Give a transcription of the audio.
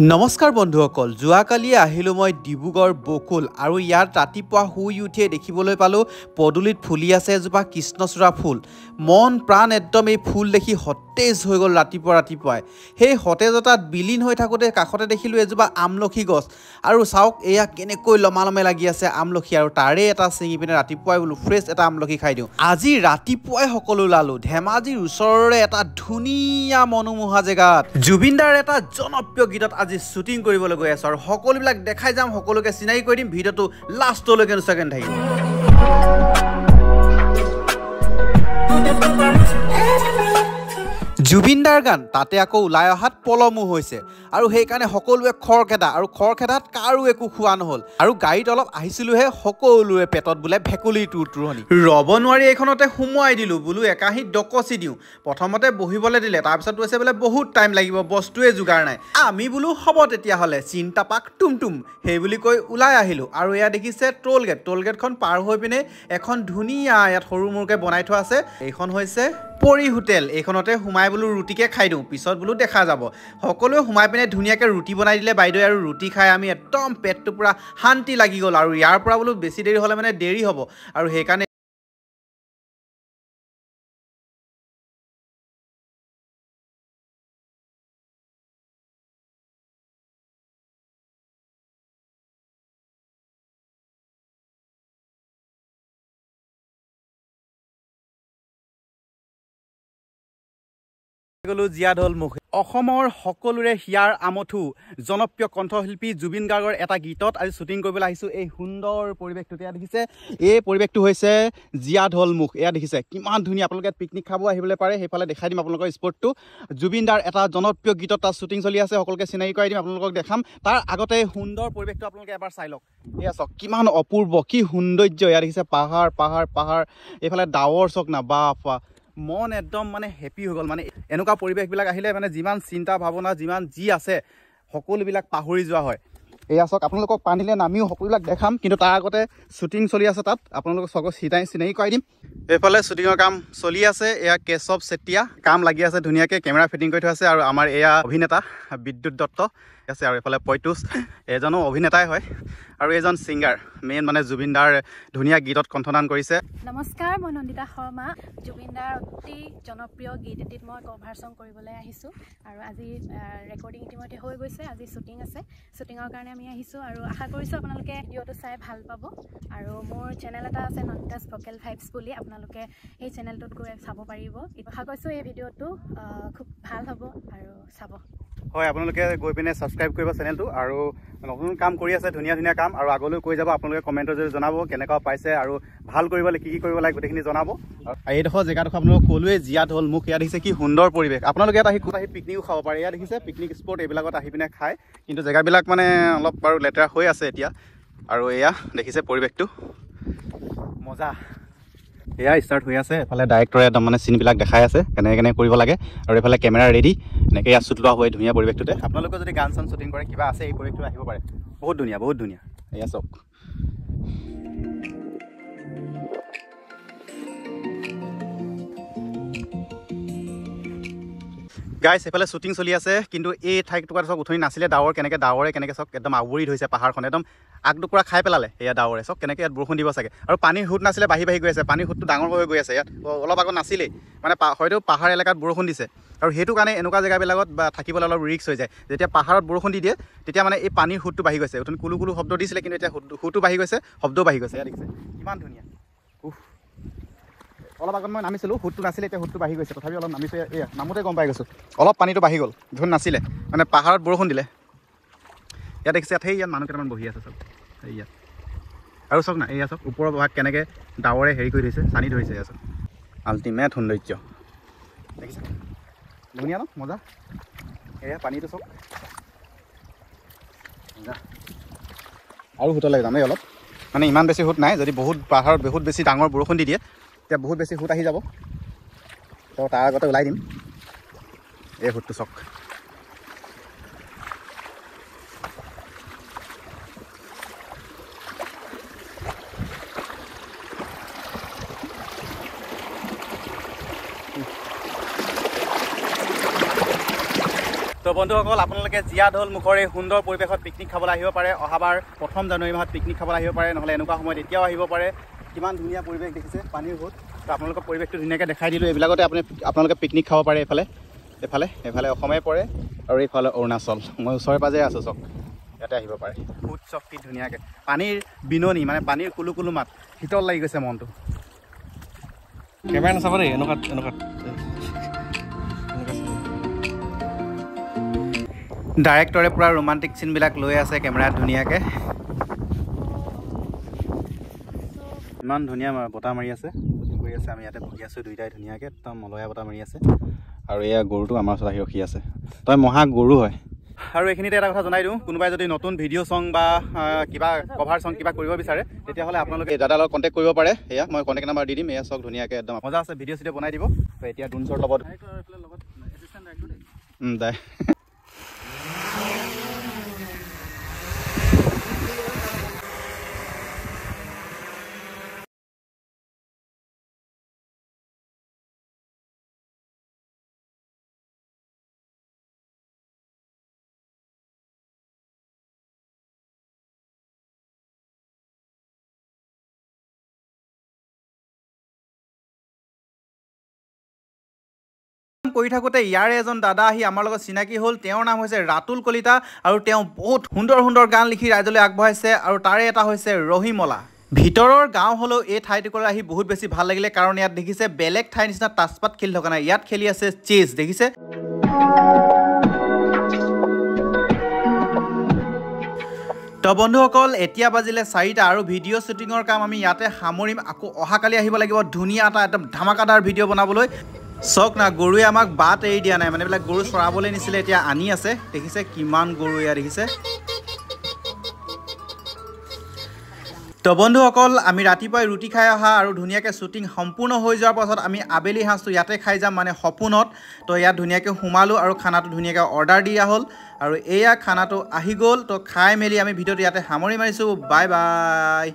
নমস্কাৰ বন্ধুসকল যোৱাকালি আহিলোঁ মই ডিব্ৰুগড় বকুল আৰু ইয়াত ৰাতিপুৱা শুই উঠিয়ে দেখিবলৈ পালোঁ পদূলিত ফুলি আছে এজোপা কৃষ্ণচূড়া ফুল মন প্ৰাণ একদম এই ফুল দেখি সতেজ হৈ গ'ল ৰাতিপুৱাই সেই সতেজতাত বিলীন হৈ থাকোঁতে কাষতে দেখিলোঁ এজোপা আমলখি গছ আৰু চাওক এয়া কেনেকৈ লমালমে লাগি আছে আমলখি আৰু তাৰে এটা ছিঙি পিনে ৰাতিপুৱাই বোলো ফ্ৰেছ এটা আমলখি খাই দিওঁ আজি ৰাতিপুৱাই সকলো ওলালোঁ ধেমাজিৰ ওচৰৰে এটা ধুনীয়া মনোমোহা জেগাত জুবিনদাৰ এটা জনপ্ৰিয় গীতত আজি শ্বুটিং কৰিবলৈ গৈ আছোঁ আৰু সকলোবিলাক দেখাই যাম সকলোকে চিনাকি কৰি দিম ভিডিঅ'টো লাষ্টলৈকে নোচোৱাকৈ নাথাকিব জুবিনদাৰ গান তাতে আকৌ ওলাই অহাত পলমো হৈছে আৰু সেইকাৰণে সকলোৱে খৰখেদা আৰু খৰখেদাত কাৰো একো খোৱা নহ'ল আৰু গাড়ীত অলপ আহিছিলোঁহে সকলোৰে পেটত বোলে ভেকুলীৰ তুৰতুৰণি ৰ'ব নোৱাৰি এইখনতে সোমোৱাই দিলোঁ বোলো একাহী ডকচি দিওঁ প্ৰথমতে বহিবলৈ দিলে তাৰপিছত কৈছে বোলে বহুত টাইম লাগিব বস্তুৱে যোগাৰ নাই আমি বোলো হ'ব তেতিয়াহ'লে চিন্তা পাক টুমটুম সেই বুলি কৈ ওলাই আহিলোঁ আৰু এয়া দেখিছে টোলগেটখন পাৰ হৈ পিনে এখন ধুনীয়া ইয়াত সৰু মূৰকৈ বনাই থোৱা আছে এইখন হৈছে পৰি হোটেল এইখনতে সোমাই বোলো ৰুটিকে খাই দিওঁ পিছত বোলো দেখা যাব সকলোৱে সোমাই পিনে ধুনীয়াকৈ ৰুটি বনাই দিলে বাইদেৱে আৰু ৰুটি খাই আমি একদম পেটটো পূৰা শান্তি লাগি গ'ল আৰু ইয়াৰ পৰা বোলো বেছি দেৰি হ'লে মানে দেৰি হ'ব আৰু সেইকাৰণে জীয়া ঢল মুখ অসমৰ সকলোৰে হিয়াৰ আমঠু জনপ্ৰিয় কণ্ঠশিল্পী জুবিন গাৰ্গৰ এটা গীতত আজি শ্বুটিং কৰিবলৈ আহিছোঁ এই সুন্দৰ পৰিৱেশটোতে এয়া দেখিছে এই পৰিৱেশটো হৈছে জীয়া ঢল মুখ এয়া দেখিছে কিমান ধুনীয়া আপোনালোকে পিকনিক খাব আহিবলৈ পাৰে সেইফালে দেখাই দিম আপোনালোকৰ স্পটটো জুবিন দাৰ এটা জনপ্ৰিয় গীতত তাত শ্বুটিং চলি আছে সকলোকে চিনাকি কৰাই দিম আপোনালোকক দেখাম তাৰ আগতে সুন্দৰ পৰিৱেশটো আপোনালোকে এবাৰ চাই লওক এয়া চাওক কিমান অপূৰ্ব কি সৌন্দৰ্য এয়া দেখিছে পাহাৰ এইফালে ডাৱৰ চাওক না বাপা মন একদম মানে হেপী হৈ গ'ল মানে এনেকুৱা পৰিৱেশবিলাক আহিলে মানে যিমান চিন্তা ভাৱনা যিমান যি আছে সকলোবিলাক পাহৰি যোৱা হয় এয়া চাওক আপোনালোকক পানীলৈ নামিও সকলোবিলাক দেখাম কিন্তু তাৰ আগতে শ্বুটিং চলি আছে তাত আপোনালোকক চকত চিনাকি কৰাই দিম এইফালে শ্বুটিঙৰ কাম চলি আছে এয়া কেশৱ চেতিয়া কাম লাগি আছে ধুনীয়াকৈ কেমেৰা ফিটিং কৰি থোৱা আছে আৰু আমাৰ এয়া অভিনেতা বিদ্যুৎ দত্ত আছে আৰু এইফালে পয়তুষ এজনো অভিনেতাই হয় আৰু এজন ছিংগাৰ মেইন মানে জুবিনদাৰ ধুনীয়া গীতত কণ্ঠদান কৰিছে নমস্কাৰ মই নন্দিতা শৰ্মা জুবিনদাৰ অতি জনপ্ৰিয় গীত এটিত মই কভাৰ ছং কৰিবলৈ আহিছোঁ আৰু আজি ৰেকৰ্ডিং ইতিমধ্যে হৈ গৈছে আজি শ্বুটিং আছে শ্বুটিঙৰ কাৰণে আমি আহিছোঁ আৰু আশা কৰিছোঁ আপোনালোকে ভিডিঅ'টো চাই ভাল পাব আৰু মোৰ চেনেল এটা আছে নন্দিতাছ ভকেল ভাইবছ বুলি আপোনালোকে এই চেনেলটোত গৈ চাব পাৰিব আশা কৰিছোঁ এই ভিডিঅ'টো খুব ভাল হ'ব আৰু চাব হয় আপোনালোকে গৈ পিনে ছাবস্ক্ৰাইব কৰিব চেনেলটো আৰু নতুন কাম কৰি আছে ধুনীয়া কাম আৰু আগলৈ কৈ যাব আপোনালোকে কমেণ্টত যদি জনাব কেনেকুৱা পাইছে আৰু ভাল কৰিবলৈ কি কৰিব লাগে গোটেইখিনি জনাব আৰু এইডোখৰ জেগাডোখৰ আপোনালোকক ক'লোৱে জীয়া ঢল মুখ ইয়াত দেখিছে কি সুন্দৰ পৰিৱেশ আপোনালোকে ইয়াত আহি পিকনিকো খাব পাৰে ইয়াত দেখিছে পিকনিক স্পট এইবিলাকত আহি পিনে খায় কিন্তু জেগাবিলাক মানে অলপ বাৰু লেতেৰা হৈ আছে এতিয়া আৰু এয়া দেখিছে পৰিৱেশটো মজা এয়া ষ্টাৰ্ট হৈ আছে এফালে ডাইৰেক্টৰে একদম মানে চিনবিলাক দেখাই আছে কেনেকৈ কৰিব লাগে আৰু এইফালে কেমেৰা ৰেডি এনেকৈ ইয়াত শ্বুট লোৱা হয় ধুনীয়া পৰিৱেশটোতে আপোনালোকে যদি গান চান শ্বুটিং কৰে কিবা আছে এই পৰিৱেশটো আহিব পাৰে বহুত ধুনীয়া এয়া চাওক গাইছ এইফালে শ্বুটিং চলি আছে কিন্তু এই ঠাইটুকুৰা চাওক উঠনি নাছিলে ডাৱৰে কেনেকৈ চাওক একদম আৱৰি ধৰিছে পাহাৰখন একদম আগটুকুৰা খাই পেলালে এয়া ডাৱৰে চাওক কেনেকৈ ইয়াত বৰষুণ দিব চাগে আৰু পানীৰ সোঁত নাছিলে বাঢ়ি গৈ আছে পানীৰ সোঁতটো ডাঙৰ হৈ গৈ আছে ইয়াত অলপ আগত নাছিলেই মানে হয়তো পাহাৰ এলেকাত বৰষুণ দিছে আৰু সেইটো কাৰণে এনেকুৱা জেগাবিলাকত বা থাকিবলৈ অলপ ৰিস্ক হৈ যায় যেতিয়া পাহাৰত বৰষুণ দি দিয়ে তেতিয়া মানে এই পানীৰ সোঁতটো বাঢ়ি গৈছে উঠনি কুলু শব্দ দিছিলে কিন্তু এতিয়া সোঁতটো বাঢ়ি গৈছে শব্দও বাঢ়ি গৈছে ইয়াত দেখিছে কিমান ধুনীয়া অলপ আগত মই নামিছিলোঁ সোঁতটো নাছিলে এতিয়া সোঁতটো বাঢ়ি গৈছে তথাপি অলপ নামিছোঁ এয়া নামোতে গম পাই গৈছোঁ অলপ পানীটো বাঢ়ি গ'ল ধুন নাছিলে মানে পাহাৰত বৰষুণ দিলে ইয়াত দেখিছে ইয়াত মানুহ কেইটামান বহি আছে চব ইয়াত আৰু চাওক না এয়া চাওক ওপৰৰ ভাগ কেনেকৈ ডাৱৰে হেৰি কৰি ধৰিছে চানি ধৰিছে এয়া চাওক আল্টিমেট সৌন্দৰ্য দেখিছে ধুনীয়া ন মজা এয়া পানীটো চাওক মজা আৰু সোঁতলৈ যাম এই অলপ মানে ইমান বেছি সোঁত নাই যদি পাহাৰত বহুত বেছি ডাঙৰ বৰষুণ দি দিয়ে এতিয়া বহুত বেছি সোঁত আহি যাব তো তাৰ আগতে ওলাই দিম এই সোঁতটো চাওক তো বন্ধুসকল আপোনালোকে জীয়াঢল মুখৰ এই সুন্দৰ পৰিৱেশত পিকনিক খাবলৈ আহিব পাৰে অহাবাৰ 1 জানুৱাৰী মাহত পিকনিক খাবলৈ আহিব পাৰে নহ'লে এনেকুৱা সময়ত এতিয়াও আহিব পাৰে কিমান ধুনীয়া পৰিৱেশ দেখিছে পানীৰ সোঁত তো আপোনালোকৰ পৰিৱেশটো ধুনীয়াকৈ দেখাই দিলোঁ এইবিলাকতে আপোনালোকে পিকনিক খাব পাৰে এইফালে অসমে পৰে আৰু এইফালে অৰুণাচল মই ওচৰে পাজৰে আছোঁ চক ইয়াতে আহিব পাৰে সোঁত চক কি ধুনীয়াকৈ পানীৰ বিননি মানে পানীৰ কুলু কুলু মাত শীতল লাগি গৈছে মনটো কেমেৰা নাচাব দেই এনেকুৱা ডাইৰেক্টৰে পূৰা ৰোমান্টিক চিনবিলাক লৈ আছে কেমেৰাত ধুনীয়াকৈ ইমান ধুনীয়া বতাহ মাৰি আছে কৰি আছে আমি ইয়াতে বহি আছোঁ দুইটাই ধুনীয়াকৈ একদম মলয়া বতাহ মাৰি আছে আৰু এয়া গৰুটো আমাৰ ওচৰত আহি ৰখি আছে তই মহা গৰু হয় আৰু এইখিনিতে এটা কথা জনাই দিওঁ কোনোবাই যদি নতুন ভিডিঅ' চং বা কিবা কভাৰ চং কিবা কৰিব বিচাৰে তেতিয়াহ'লে আপোনালোকে দাদাৰ লগত কণ্টেক্ট কৰিব পাৰে এয়া মই কণ্টেক্ট নাম্বাৰ দি দিম এয়া চক ধুনীয়াকৈ একদম মজা আছে ভিডিঅ' চিডিঅ' বনাই দিব তো এতিয়া ডুনছৰ লগত দে কৰি থাকোঁতে ইয়াৰে এজন দাদা আহি আমাৰ লগত চিনাকি হ'ল তেওঁৰ নাম হৈছে ৰাতুল কলিতা আৰু তেওঁ বহুত সুন্দৰ সুন্দৰ গান লিখি ৰাইজলৈ আগবঢ়াইছে আৰু তাৰে এটা হৈছে ৰহিমলা ভিতৰৰ গাঁও হ'লেও এই ঠাইটুকুৰা আহি বহুত বেছি ভাল লাগিলে কাৰণ ইয়াত দেখিছে বেলেগ ঠাইৰ নিচিনা তাচপাত খেলি থকা নাই ইয়াত খেলি আছে চেছ দেখিছে তো বন্ধুসকল এতিয়া বাজিলে 4টা আৰু ভিডিঅ' শ্বুটিঙৰ কাম আমি ইয়াতে সামৰিম আকৌ অহাকালি আহিব লাগিব ধুনীয়া এটা একদম ধামাকাদাৰ ভিডিঅ' বনাবলৈ চক না গৰুৱে আমাক বাট এৰি দিয়া নাই মানে এইবিলাক গৰু চৰাবলৈ নিছিলে এতিয়া আনি আছে দেখিছে কিমান গৰু এয়া দেখিছে তো বন্ধুসকল আমি ৰাতিপুৱাই ৰুটি খাই অহা আৰু ধুনীয়াকৈ শ্বুটিং সম্পূৰ্ণ হৈ যোৱাৰ পাছত আমি আবেলি সাঁজটো ইয়াতে খাই যাম মানে সপোনত তো ইয়াত ধুনীয়াকৈ সোমালোঁ আৰু খানাটো ধুনীয়াকৈ অৰ্ডাৰ দিয়া হ'ল আৰু এয়া খানাটো আহি গ'ল তো খাই মেলি আমি ভিডিঅ'টো ইয়াতে সামৰি মাৰিছোঁ বাই বাই